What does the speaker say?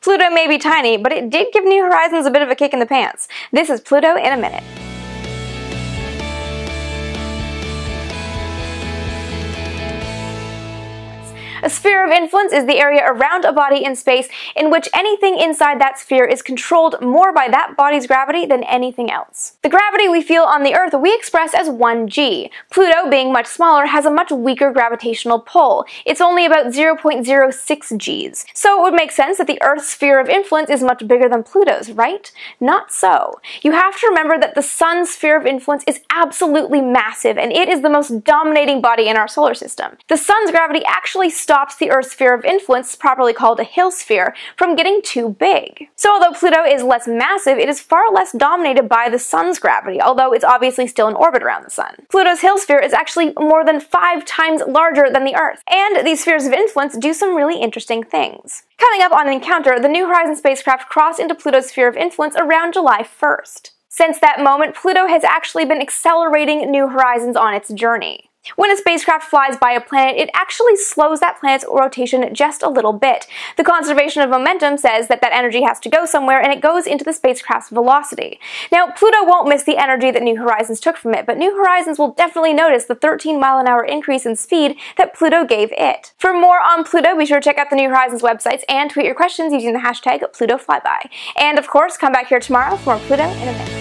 Pluto may be tiny, but it did give New Horizons a bit of a kick in the pants. This is Pluto in a minute. A sphere of influence is the area around a body in space in which anything inside that sphere is controlled more by that body's gravity than anything else. The gravity we feel on the Earth we express as 1g. Pluto, being much smaller, has a much weaker gravitational pull. It's only about 0.06 g's. So it would make sense that the Earth's sphere of influence is much bigger than Pluto's, right? Not so. You have to remember that the Sun's sphere of influence is absolutely massive, and it is the most dominating body in our solar system. The Sun's gravity actually stops the Earth's sphere of influence, properly called a Hill sphere, from getting too big. So although Pluto is less massive, it is far less dominated by the Sun's gravity, although it's obviously still in orbit around the Sun. Pluto's Hill sphere is actually more than 5 times larger than the Earth, and these spheres of influence do some really interesting things. Coming up on Encounter, the New Horizons spacecraft crossed into Pluto's sphere of influence around July 1st. Since that moment, Pluto has actually been accelerating New Horizons on its journey. When a spacecraft flies by a planet, it actually slows that planet's rotation just a little bit. The conservation of momentum says that that energy has to go somewhere, and it goes into the spacecraft's velocity. Now, Pluto won't miss the energy that New Horizons took from it, but New Horizons will definitely notice the 13-mile-an-hour increase in speed that Pluto gave it. For more on Pluto, be sure to check out the New Horizons websites and tweet your questions using the hashtag PlutoFlyby. And of course, come back here tomorrow for more Pluto in a minute.